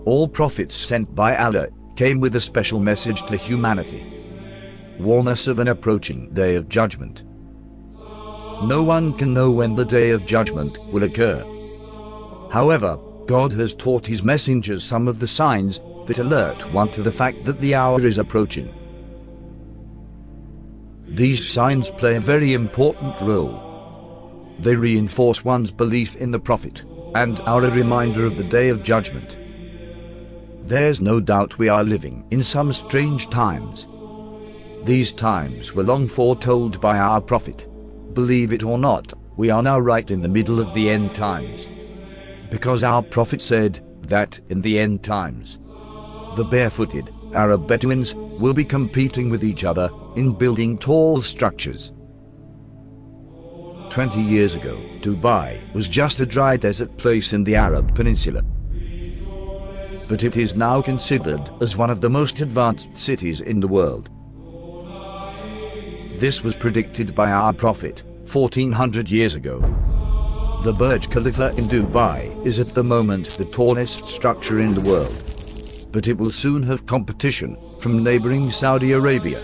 All prophets sent by Allah came with a special message to humanity. Warn us of an approaching day of judgment. No one can know when the day of judgment will occur. However, God has taught his messengers some of the signs that alert one to the fact that the hour is approaching. These signs play a very important role. They reinforce one's belief in the Prophet and are a reminder of the day of judgment. There's no doubt we are living in some strange times. These times were long foretold by our Prophet. Believe it or not, we are now right in the middle of the end times. Because our Prophet said that in the end times, the barefooted Arab Bedouins will be competing with each other in building tall structures. 20 years ago, Dubai was just a dry desert place in the Arab Peninsula. But it is now considered as one of the most advanced cities in the world. This was predicted by our Prophet 1400 years ago. The Burj Khalifa in Dubai is at the moment the tallest structure in the world. But it will soon have competition from neighboring Saudi Arabia.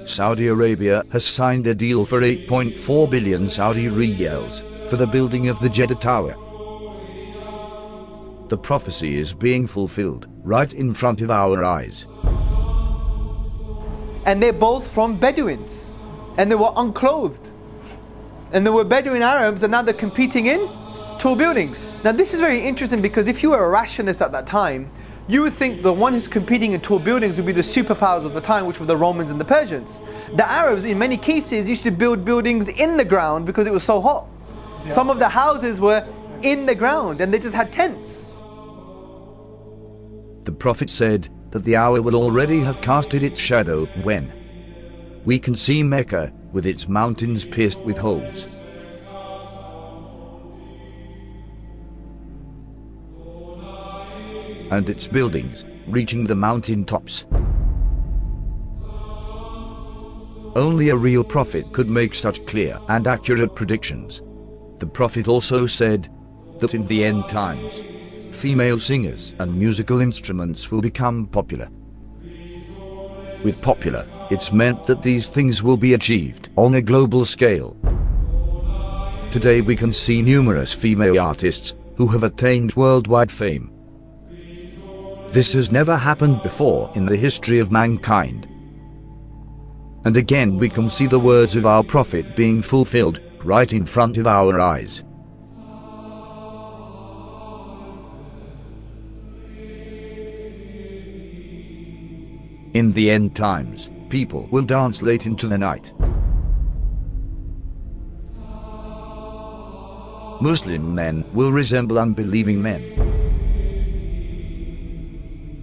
Saudi Arabia has signed a deal for 8.4 billion Saudi riyals for the building of the Jeddah Tower. The prophecy is being fulfilled right in front of our eyes. And they're both from Bedouins, and they were unclothed, and there were Bedouin Arabs, and now they're competing in tall buildings. Now this is very interesting, because if you were a rationalist at that time, you would think the one who's competing in tall buildings would be the superpowers of the time, which were the Romans and the Persians. The Arabs, in many cases, used to build buildings in the ground because it was so hot. Yeah. Some of the houses were in the ground, and they just had tents. The Prophet said that the hour will already have casted its shadow when we can see Mecca with its mountains pierced with holes. And its buildings reaching the mountain tops. Only a real prophet could make such clear and accurate predictions. The Prophet also said that in the end times, female singers and musical instruments will become popular. With popular, it's meant that these things will be achieved on a global scale. Today we can see numerous female artists who have attained worldwide fame. This has never happened before in the history of mankind. And again we can see the words of our Prophet being fulfilled right in front of our eyes. In the end times, people will dance late into the night. Muslim men will resemble unbelieving men.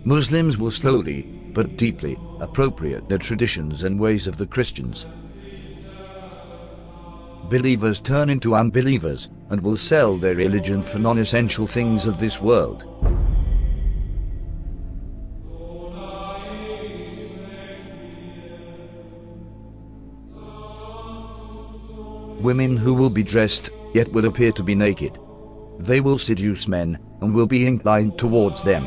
Muslims will slowly, but deeply, appropriate the traditions and ways of the Christians. Believers turn into unbelievers and will sell their religion for non-essential things of this world. Women who will be dressed, yet will appear to be naked. They will seduce men and will be inclined towards them.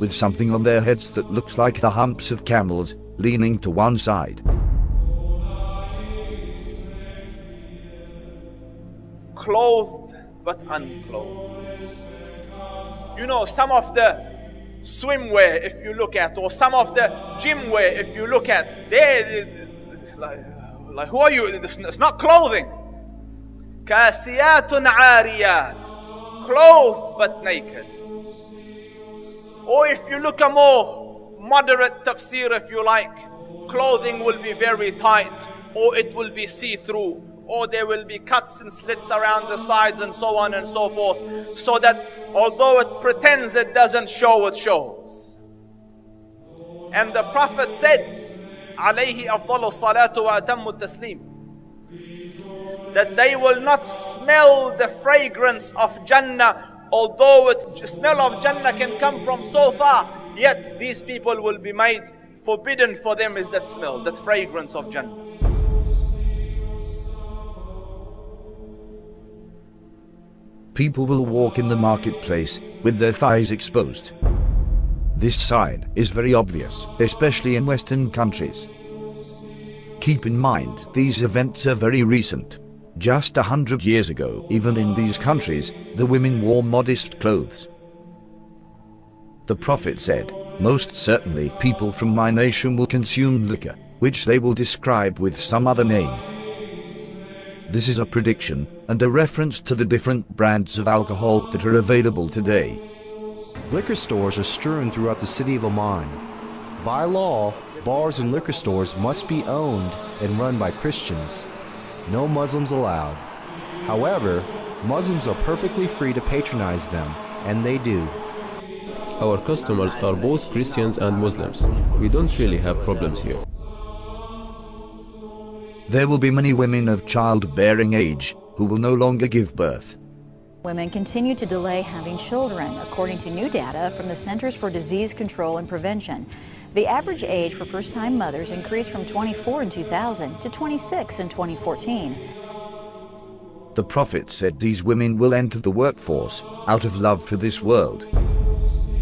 With something on their heads that looks like the humps of camels, leaning to one side. Clothed but unclothed. You know, some of the swimwear, if you look at, or some of the gym wear, if you look at, they're like who are you? It's not clothing. Kasiyatun ariyat, clothed but naked. Or if you look a more moderate tafsir, if you like, clothing will be very tight, or it will be see-through, or there will be cuts and slits around the sides and so on and so forth, so that although it pretends it doesn't show, it shows. And the Prophet said, alayhi afdalu salatu wa atammu taslim, that they will not smell the fragrance of Jannah. Although the smell of Jannah can come from so far, yet these people will be made forbidden for them is that smell, that fragrance of Jannah. people will walk in the marketplace with their thighs exposed. This sign is very obvious, especially in Western countries. Keep in mind, these events are very recent. Just 100 years ago, even in these countries, the women wore modest clothes. The Prophet said, "Most certainly people from my nation will consume liquor, which they will describe with some other name." This is a prediction and a reference to the different brands of alcohol that are available today. Liquor stores are strewn throughout the city of Amman. By law, bars and liquor stores must be owned and run by Christians. No Muslims allowed. However, Muslims are perfectly free to patronize them, and they do. Our customers are both Christians and Muslims. We don't really have problems here. There will be many women of childbearing age who will no longer give birth. Women continue to delay having children, according to new data from the Centers for Disease Control and Prevention. The average age for first-time mothers increased from 24 in 2000 to 26 in 2014. The Prophet said these women will enter the workforce out of love for this world.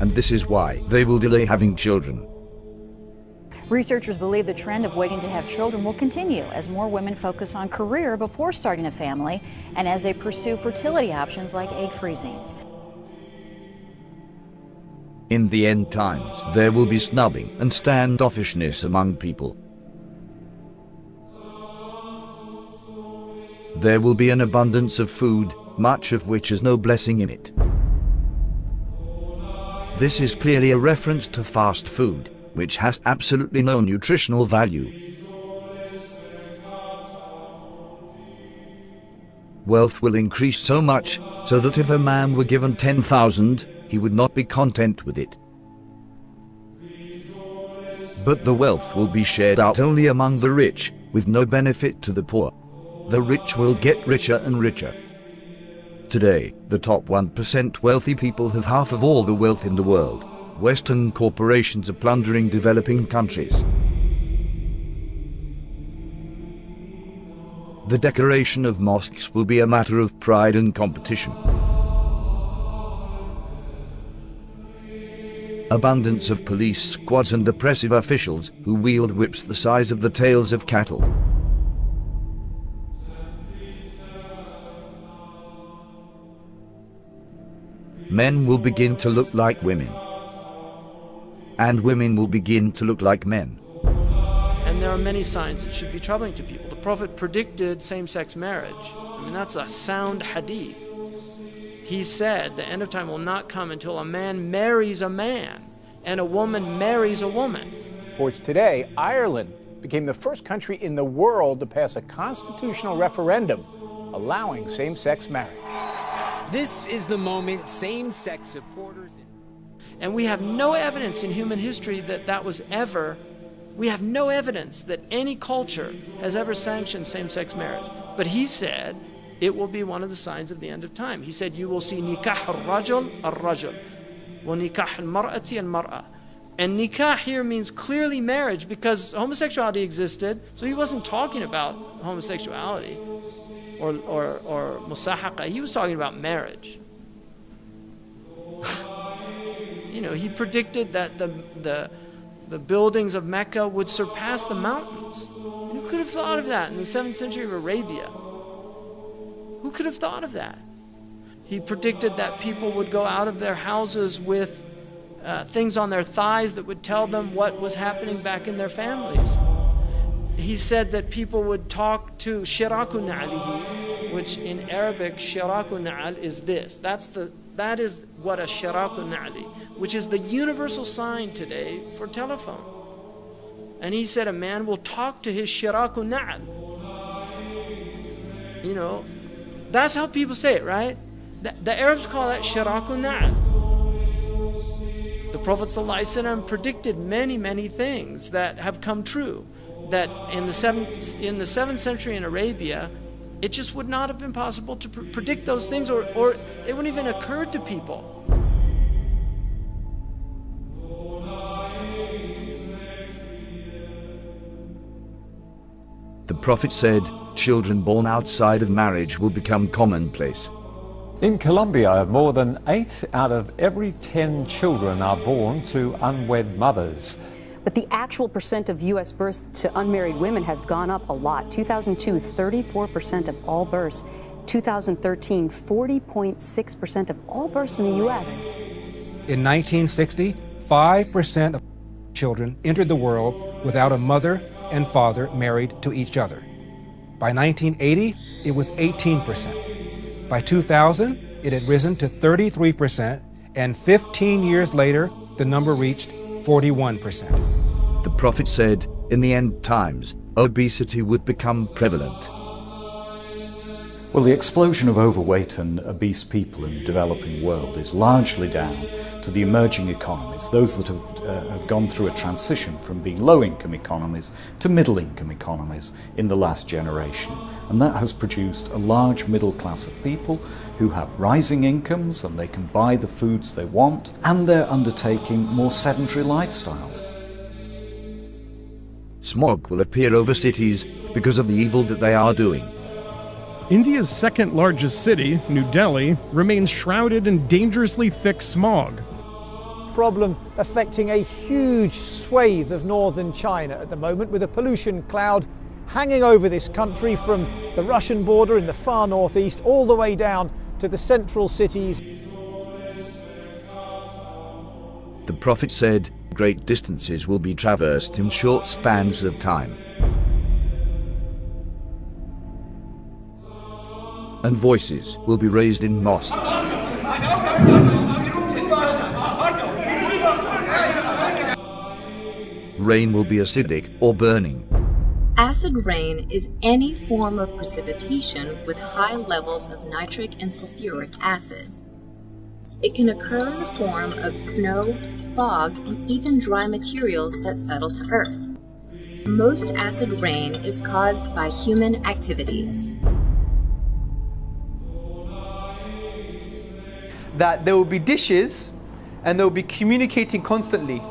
And this is why they will delay having children. Researchers believe the trend of waiting to have children will continue as more women focus on career before starting a family and as they pursue fertility options like egg freezing. In the end times, there will be snubbing and standoffishness among people. There will be an abundance of food, much of which has no blessing in it. This is clearly a reference to fast food, which has absolutely no nutritional value. Wealth will increase so much so that if a man were given 10,000, he would not be content with it. But the wealth will be shared out only among the rich, with no benefit to the poor. The rich will get richer and richer. Today, the top 1% wealthy people have half of all the wealth in the world. Western corporations are plundering developing countries. The decoration of mosques will be a matter of pride and competition. Abundance of police squads and oppressive officials who wield whips the size of the tails of cattle. Men will begin to look like women. And women will begin to look like men. And there are many signs that should be troubling to people. The Prophet predicted same-sex marriage. I mean, that's a sound hadith. He said the end of time will not come until a man marries a man and a woman marries a woman. Sports today, Ireland became the first country in the world to pass a constitutional referendum allowing same-sex marriage. This is the moment same-sex supporters... And we have no evidence in human history that that was ever, we have no evidence that any culture has ever sanctioned same-sex marriage. But he said it will be one of the signs of the end of time. He said you will see nikah al-rajul al-rajul, wa nikah al-mar'ati al-mar'a. And nikah here means clearly marriage because homosexuality existed, so he wasn't talking about homosexuality or musahaqa. He was talking about marriage. You know, he predicted that the buildings of Mecca would surpass the mountains. And who could have thought of that in the 7th century of Arabia? Who could have thought of that? He predicted that people would go out of their houses with things on their thighs that would tell them what was happening back in their families. He said that people would talk to shiraku na'alihi, which in Arabic, shiraku na'al is this. That is what a shiraku na'ali, which is the universal sign today for telephone. And he said a man will talk to his shiraku na'al. You know, that's how people say it, right? The Arabs call that shiraku na'al. The Prophet ﷺ predicted many, many things that have come true. That in the 7th century in Arabia, it just would not have been possible to predict those things, or it wouldn't even occur to people. The Prophet said, children born outside of marriage will become commonplace. In Colombia, more than 8 out of every 10 children are born to unwed mothers. But the actual percent of U.S. births to unmarried women has gone up a lot. 2002, 34% of all births. 2013, 40.6% of all births in the U.S. In 1960, 5% of children entered the world without a mother and father married to each other. By 1980, it was 18%. By 2000, it had risen to 33%, and 15 years later, the number reached 41%. The prophet said, in the end times, obesity would become prevalent. Well, the explosion of overweight and obese people in the developing world is largely down to the emerging economies, those that have gone through a transition from being low-income economies to middle-income economies in the last generation. And that has produced a large middle class of people who have rising incomes and they can buy the foods they want, and they're undertaking more sedentary lifestyles. Smog will appear over cities because of the evil that they are doing. India's second largest city, New Delhi, remains shrouded in dangerously thick smog. Problem affecting a huge swathe of northern China at the moment, with a pollution cloud hanging over this country from the Russian border in the far northeast all the way down to the central cities. The prophet said, great distances will be traversed in short spans of time. And voices will be raised in mosques. Rain will be acidic or burning. Acid rain is any form of precipitation with high levels of nitric and sulfuric acids. It can occur in the form of snow, fog, and even dry materials that settle to earth. Most acid rain is caused by human activities. That there will be dishes and they will be communicating constantly,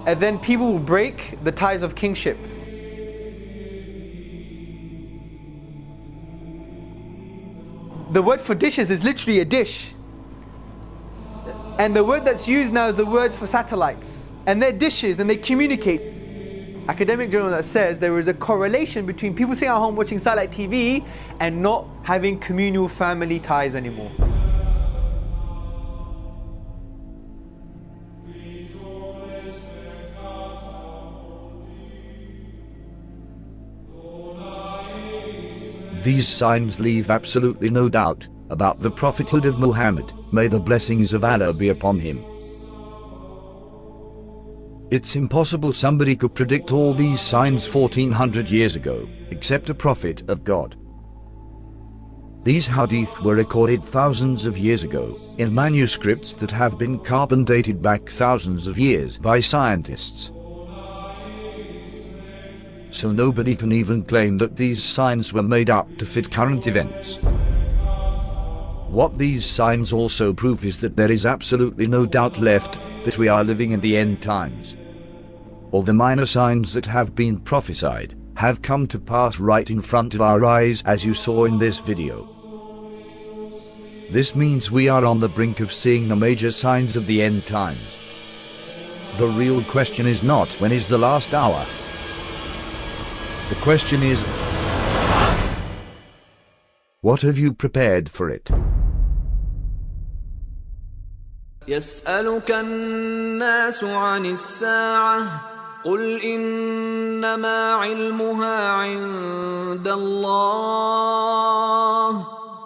and then people will break the ties of kingship. The word for dishes is literally a dish, and the word that's used now is the word for satellites, and they're dishes and they communicate. Academic journal that says there is a correlation between people sitting at home watching satellite TV and not having communal family ties anymore. These signs leave absolutely no doubt about the prophethood of Muhammad. May the blessings of Allah be upon him. It's impossible somebody could predict all these signs 1400 years ago, except a prophet of God. These hadith were recorded thousands of years ago, in manuscripts that have been carbon dated back thousands of years by scientists. So nobody can even claim that these signs were made up to fit current events. What these signs also prove is that there is absolutely no doubt left that we are living in the end times. All the minor signs that have been prophesied have come to pass right in front of our eyes, as you saw in this video. This means we are on the brink of seeing the major signs of the end times. The real question is not when is the last hour. The question is, what have you prepared for it? يسألك الناس عن الساعة قل إنما علمها عند الله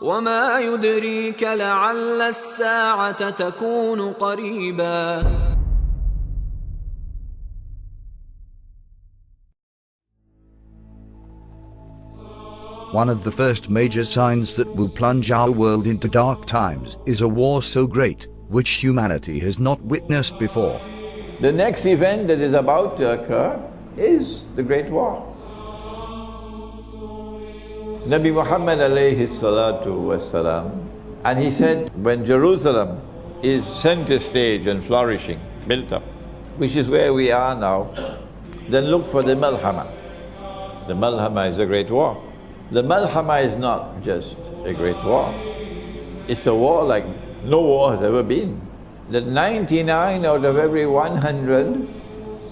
وما يدريك لعل الساعة تكون قريبا. One of the first major signs that will plunge our world into dark times is a war so great, which humanity has not witnessed before. The next event that is about to occur is the Great War. Nabi Muhammad alayhi salatu wasalam, and he said, when Jerusalem is center stage and flourishing, built up, which is where we are now, then look for the Malhama. The Malhama is a great war. The Malhama is not just a great war. It's a war like no war has ever been. That 99 out of every 100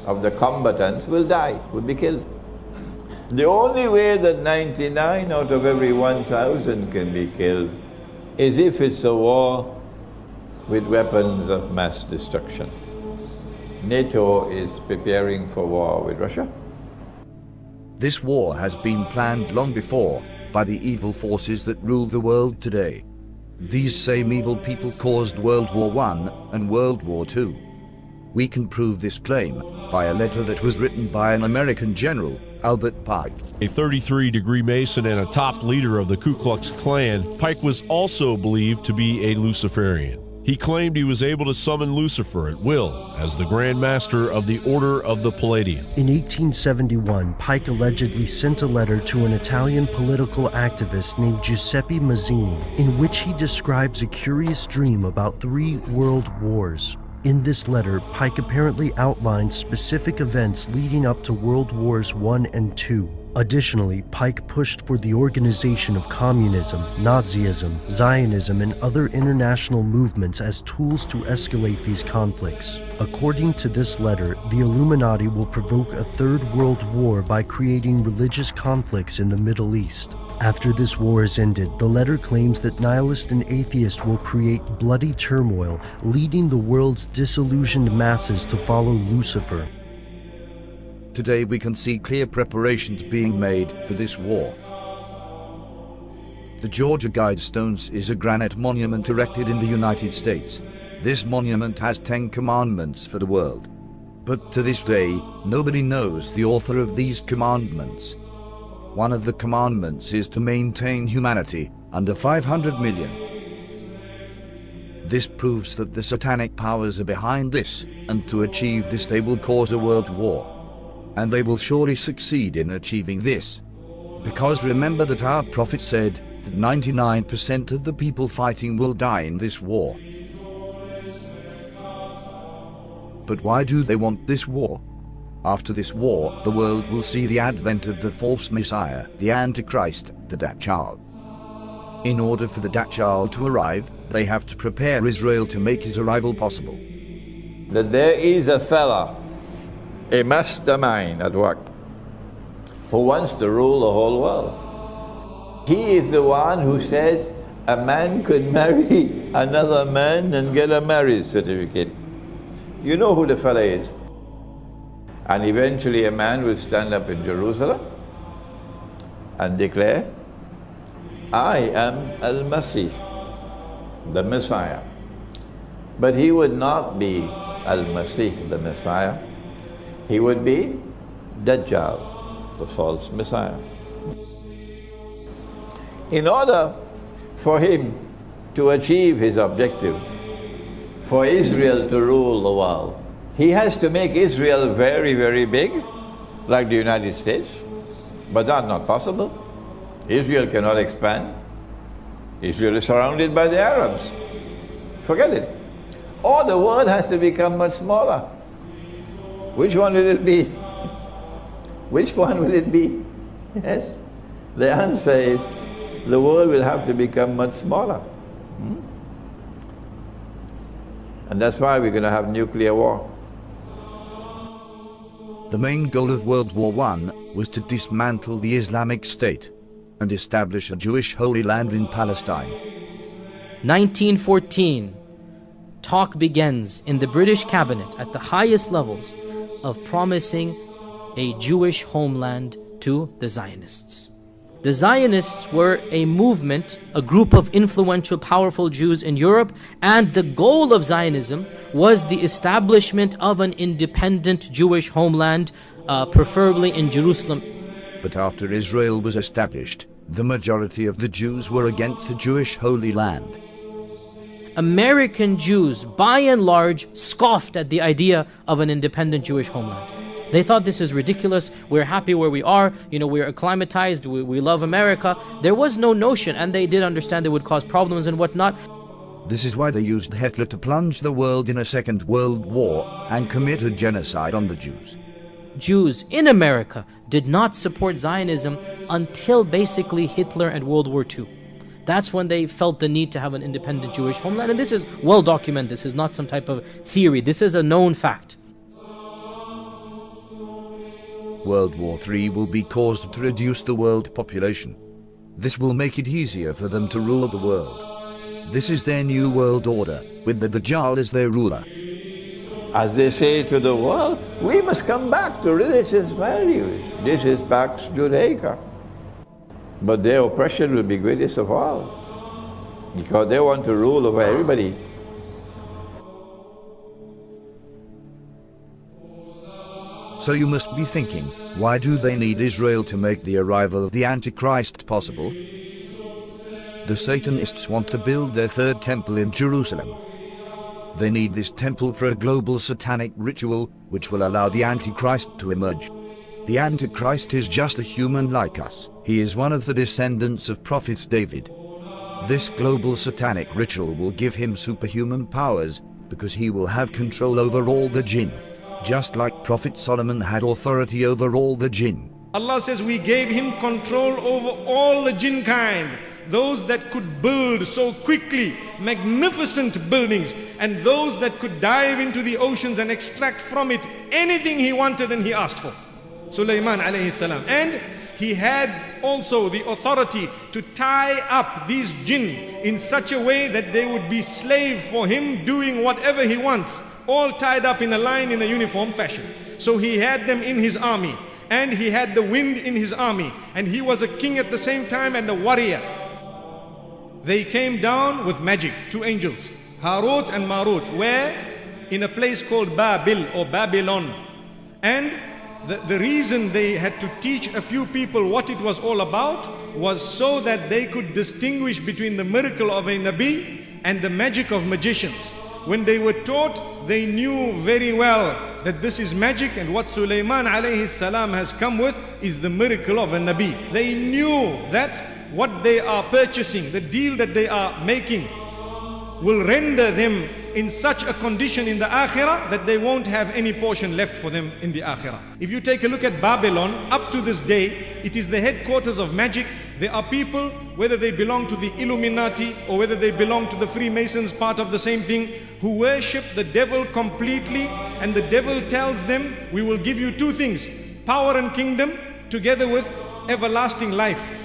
of the combatants will die, will be killed. The only way that 99 out of every 1,000 can be killed is if it's a war with weapons of mass destruction. NATO is preparing for war with Russia. This war has been planned long before by the evil forces that rule the world today. These same evil people caused World War I and World War II. We can prove this claim by a letter that was written by an American general, Albert Pike. A 33-degree Mason and a top leader of the Ku Klux Klan, Pike was also believed to be a Luciferian. He claimed he was able to summon Lucifer at will as the Grand Master of the Order of the Palladium. In 1871, Pike allegedly sent a letter to an Italian political activist named Giuseppe Mazzini, in which he describes a curious dream about 3 world wars. In this letter, Pike apparently outlined specific events leading up to World Wars I and II. Additionally, Pike pushed for the organization of communism, Nazism, Zionism, and other international movements as tools to escalate these conflicts. According to this letter, the Illuminati will provoke a 3rd World War by creating religious conflicts in the Middle East. After this war is ended, the letter claims that nihilists and atheists will create bloody turmoil, leading the world's disillusioned masses to follow Lucifer. Today we can see clear preparations being made for this war. The Georgia Guidestones is a granite monument erected in the United States. This monument has 10 commandments for the world. But to this day, nobody knows the author of these commandments. One of the commandments is to maintain humanity under 500 million. This proves that the satanic powers are behind this, and to achieve this they will cause a world war. And they will surely succeed in achieving this. Because remember that our prophet said that 99% of the people fighting will die in this war. But why do they want this war? After this war, the world will see the advent of the false Messiah, the Antichrist, the Dajjal. In order for the Dajjal to arrive, they have to prepare Israel to make his arrival possible. That there is a fella, a mastermind at work, who wants to rule the whole world. He is the one who says a man could marry another man and get a marriage certificate. You know who the fella is. And eventually a man will stand up in Jerusalem and declare, I am Al-Masih, the Messiah. But he would not be Al-Masih, the Messiah. He would be Dajjal, the false Messiah. In order for him to achieve his objective, for Israel to rule the world, he has to make Israel very, very big, like the United States. But that's not possible. Israel cannot expand. Israel is surrounded by the Arabs. Forget it. Or the world has to become much smaller. Which one will it be? Which one will it be? Yes. The answer is the world will have to become much smaller. And that's why we're going to have nuclear war. The main goal of World War I was to dismantle the Islamic State and establish a Jewish Holy Land in Palestine. 1914, talk begins in the British cabinet at the highest levels of promising a Jewish homeland to the Zionists. The Zionists were a movement, a group of influential, powerful Jews in Europe, and the goal of Zionism was the establishment of an independent Jewish homeland, preferably in Jerusalem. But after Israel was established, the majority of the Jews were against a Jewish Holy Land. American Jews, by and large, scoffed at the idea of an independent Jewish homeland. They thought this is ridiculous, we're happy where we are, we're acclimatized, we love America. There was no notion, and they did understand it would cause problems and whatnot. This is why they used Hitler to plunge the world in a Second World War and commit a genocide on the Jews. Jews in America did not support Zionism until basically Hitler and World War II. That's when they felt the need to have an independent Jewish homeland. And this is well documented. This is not some type of theory. This is a known fact. World War III will be caused to reduce the world population. This will make it easier for them to rule the world. This is their new world order, with the Dajjal as their ruler. As they say to the world, we must come back to religious values. This is Pax Judaica. But their oppression will be greatest of all, because they want to rule over everybody. So you must be thinking, why do they need Israel to make the arrival of the Antichrist possible? The Satanists want to build their third temple in Jerusalem. They need this temple for a global satanic ritual, which will allow the Antichrist to emerge. The Antichrist is just a human like us. He is one of the descendants of Prophet David. This global satanic ritual will give him superhuman powers, because he will have control over all the jinn, just like Prophet Solomon had authority over all the jinn. Allah says we gave him control over all the jinn kind. Those that could build so quickly magnificent buildings, and those that could dive into the oceans and extract from it anything he wanted and he asked for. Sulaiman alayhi salam. And he had also the authority to tie up these jinn in such a way that they would be slave for him, doing whatever he wants, all tied up in a line in a uniform fashion. So he had them in his army, and he had the wind in his army, and he was a king at the same time and a warrior. They came down with magic, two angels, Harut and Marut, where in a place called Babil or Babylon. And the reason they had to teach a few people what it was all about was so that they could distinguish between the miracle of a Nabi and the magic of magicians. When they were taught, they knew very well that this is magic, and what Sulaiman alayhi salam has come with is the miracle of a Nabi. They knew that what they are purchasing, the deal that they are making, will render them in such a condition in the Akhirah that they won't have any portion left for them in the Akhirah. If you take a look at Babylon, up to this day, it is the headquarters of magic. There are people, whether they belong to the Illuminati or whether they belong to the Freemasons, part of the same thing, who worship the devil completely, and the devil tells them, we will give you two things, power and kingdom, together with everlasting life.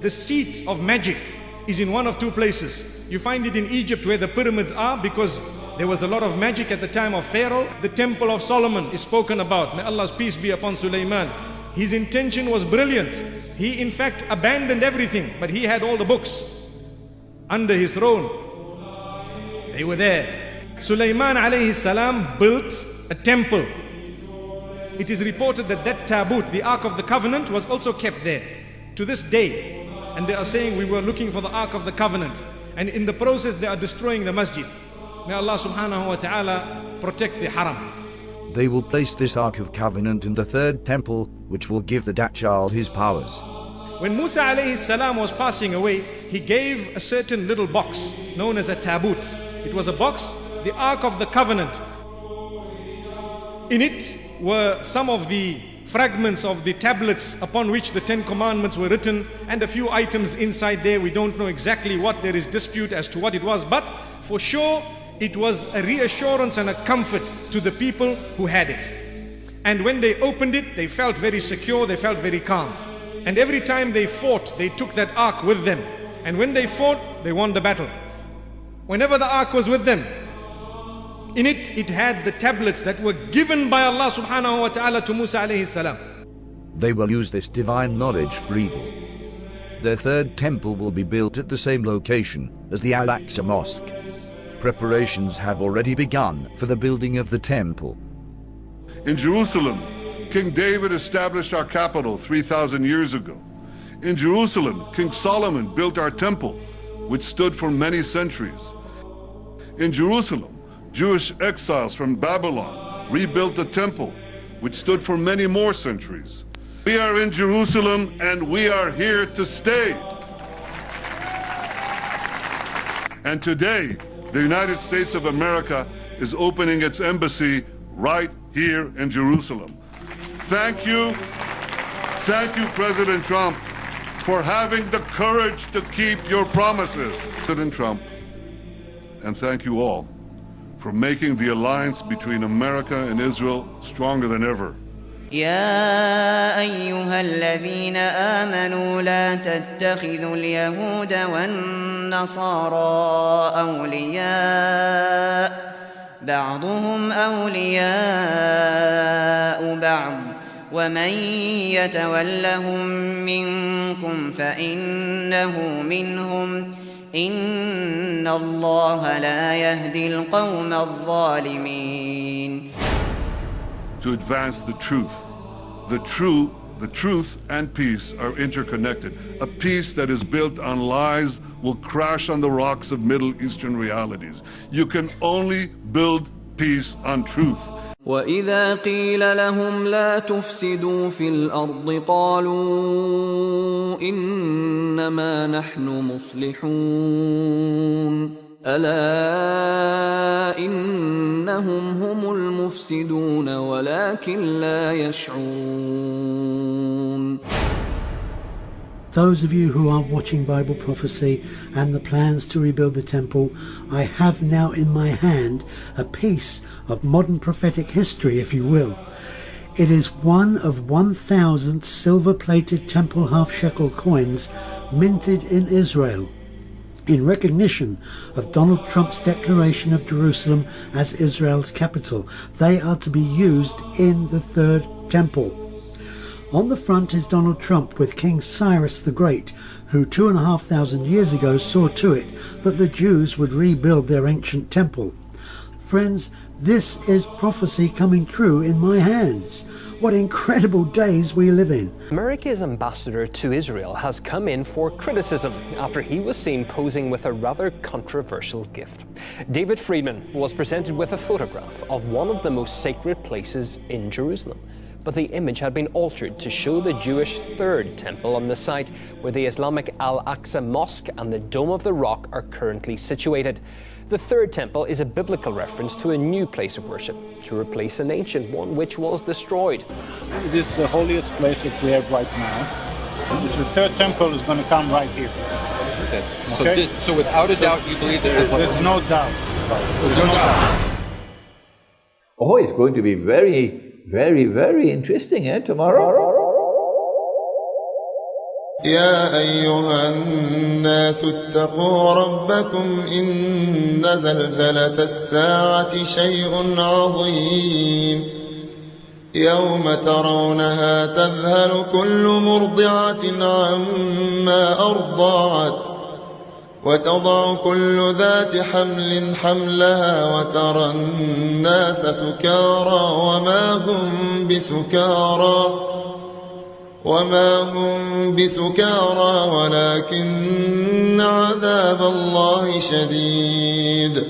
The seat of magic is in one of two places. You find it in Egypt, where the pyramids are, because there was a lot of magic at the time of Pharaoh. The temple of Solomon is spoken about. May Allah's peace be upon Sulaiman. His intention was brilliant. He in fact abandoned everything, but he had all the books under his throne. They were there. Sulaiman alayhi salam built a temple. It is reported that that tabut, the Ark of the Covenant, was also kept there to this day. And they are saying we were looking for the Ark of the Covenant, and in the process they are destroying the masjid. May Allah subhanahu wa ta'ala protect the haram. They will place this Ark of Covenant in the third temple, which will give the Dajjal his powers. When Musa alayhi salam was passing away, he gave a certain little box known as a tabut. It was a box, the Ark of the Covenant. In it were some of the fragments of the tablets upon which the 10 commandments were written, and a few items inside there. We don't know exactly what, there is dispute as to what it was, but for sure it was a reassurance and a comfort to the people who had it. And when they opened it, they felt very secure, they felt very calm. And every time they fought, they took that ark with them. And when they fought, they won the battle. Whenever the ark was with them, in it, it had the tablets that were given by Allah subhanahu wa ta'ala to Musa alayhi salam. They will use this divine knowledge for evil. Their third temple will be built at the same location as the Al-Aqsa Mosque. Preparations have already begun for the building of the temple. In Jerusalem, King David established our capital 3,000 years ago. In Jerusalem, King Solomon built our temple, which stood for many centuries. In Jerusalem, Jewish exiles from Babylon rebuilt the temple, which stood for many more centuries. We are in Jerusalem, and we are here to stay. And today, the United States of America is opening its embassy right here in Jerusalem. Thank you, President Trump, for having the courage to keep your promises. President Trump, and thank you all for making the alliance between America and Israel stronger than ever. يا أيها الذين آمنوا لا تتخذوا اليهود والنصارى أولياء بعضهم أولياء بعض ومن يتولهم منكم فإنه منهم إن الله لا يهدي القوم الظالمين. To advance the truth. The truth and peace are interconnected. A peace that is built on lies will crash on the rocks of Middle Eastern realities. You can only build peace on truth. وإذا قيل لهم لا تفسدوا في الأرض قالوا إنما نحن مصلحون ألا إنهم هم المفسدون ولكن لا يشعرون. Those of you who are watching Bible Prophecy and the plans to rebuild the temple, I have now in my hand a piece of modern prophetic history, if you will. It is one of 1,000 silver-plated temple half-shekel coins minted in Israel in recognition of Donald Trump's declaration of Jerusalem as Israel's capital. They are to be used in the third temple. On the front is Donald Trump with King Cyrus the Great, who 2,500 years ago saw to it that the Jews would rebuild their ancient temple. Friends, this is prophecy coming true in my hands. What incredible days we live in. America's ambassador to Israel has come in for criticism after he was seen posing with a rather controversial gift. David Friedman was presented with a photograph of one of the most sacred places in Jerusalem. But the image had been altered to show the Jewish third temple on the site where the Islamic Al-Aqsa Mosque and the Dome of the Rock are currently situated. The third temple is a biblical reference to a new place of worship, to replace an ancient one which was destroyed. It is the holiest place that we have right now. The third temple is going to come right here. Okay. Okay? So without a doubt, you believe that there's no doubt. There's no doubt. Oh, it's going to be very, very interesting, tomorrow. يا أيها الناس اتقوا ربكم إن زلزلة الساعة شيء عظيم يوم ترونها تذهل كل مرضعة عما أرضعت وتضع كل ذات حمل حملها وترى الناس سكارى وما هم بسكارى ولكن عذاب الله شديد